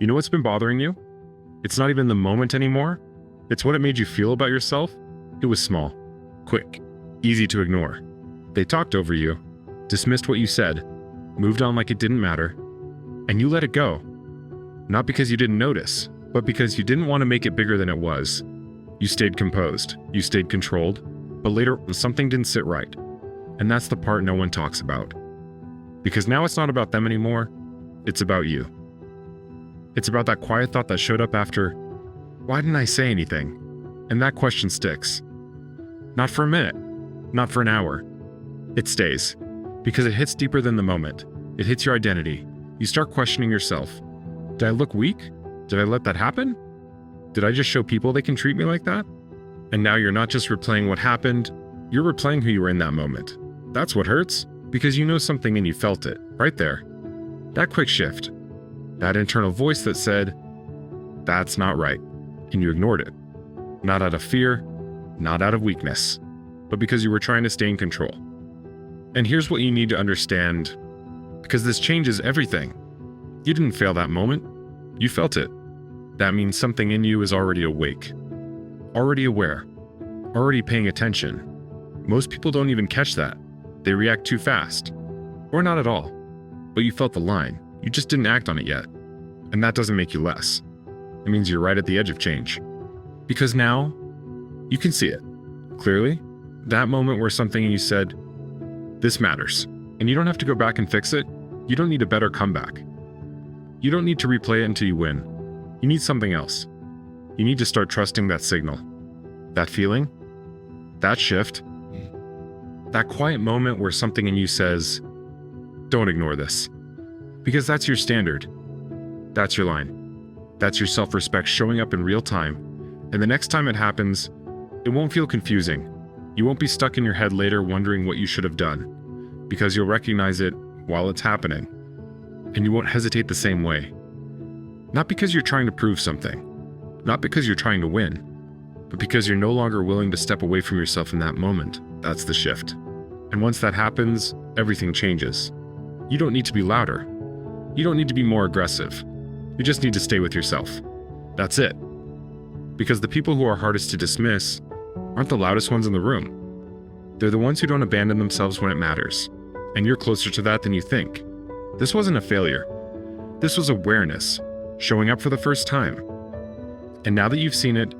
You know what's been bothering you? It's not even the moment anymore. It's what it made you feel about yourself. It was small, quick, easy to ignore. They talked over you, dismissed what you said, moved on like it didn't matter, and you let it go. Not because you didn't notice, but because you didn't want to make it bigger than it was. You stayed composed, you stayed controlled, but later something didn't sit right. And that's the part no one talks about. Because now it's not about them anymore, it's about you. It's about that quiet thought that showed up after, why didn't I say anything? And that question sticks. Not for a minute, not for an hour. It stays, because it hits deeper than the moment. It hits your identity. You start questioning yourself. Did I look weak? Did I let that happen? Did I just show people they can treat me like that? And now you're not just replaying what happened, you're replaying who you were in that moment. That's what hurts, because you know something and you felt it, right there. That quick shift. That internal voice that said, that's not right, and you ignored it. Not out of fear, not out of weakness, but because you were trying to stay in control. And here's what you need to understand, because this changes everything. You didn't fail that moment, you felt it. That means something in you is already awake, already aware, already paying attention. Most people don't even catch that. They react too fast, or not at all. But you felt the line, you just didn't act on it yet. And that doesn't make you less. It means you're right at the edge of change. Because now, you can see it, clearly, that moment where something in you said, this matters. And you don't have to go back and fix it. You don't need a better comeback. You don't need to replay it until you win. You need something else. You need to start trusting that signal, that feeling, that shift, that quiet moment where something in you says, don't ignore this. Because that's your standard. That's your line. That's your self-respect showing up in real time. And the next time it happens, it won't feel confusing. You won't be stuck in your head later wondering what you should have done, because you'll recognize it while it's happening. And you won't hesitate the same way. Not because you're trying to prove something, not because you're trying to win, but because you're no longer willing to step away from yourself in that moment. That's the shift. And once that happens, everything changes. You don't need to be louder. You don't need to be more aggressive. You just need to stay with yourself. That's it. Because the people who are hardest to dismiss aren't the loudest ones in the room. They're the ones who don't abandon themselves when it matters. And you're closer to that than you think. This wasn't a failure. This was awareness, showing up for the first time. And now that you've seen it,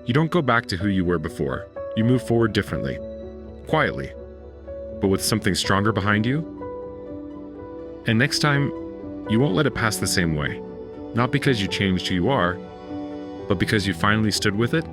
you don't go back to who you were before. You move forward differently, quietly, but with something stronger behind you. And next time, you won't let it pass the same way. Not because you changed who you are, but because you finally stood with it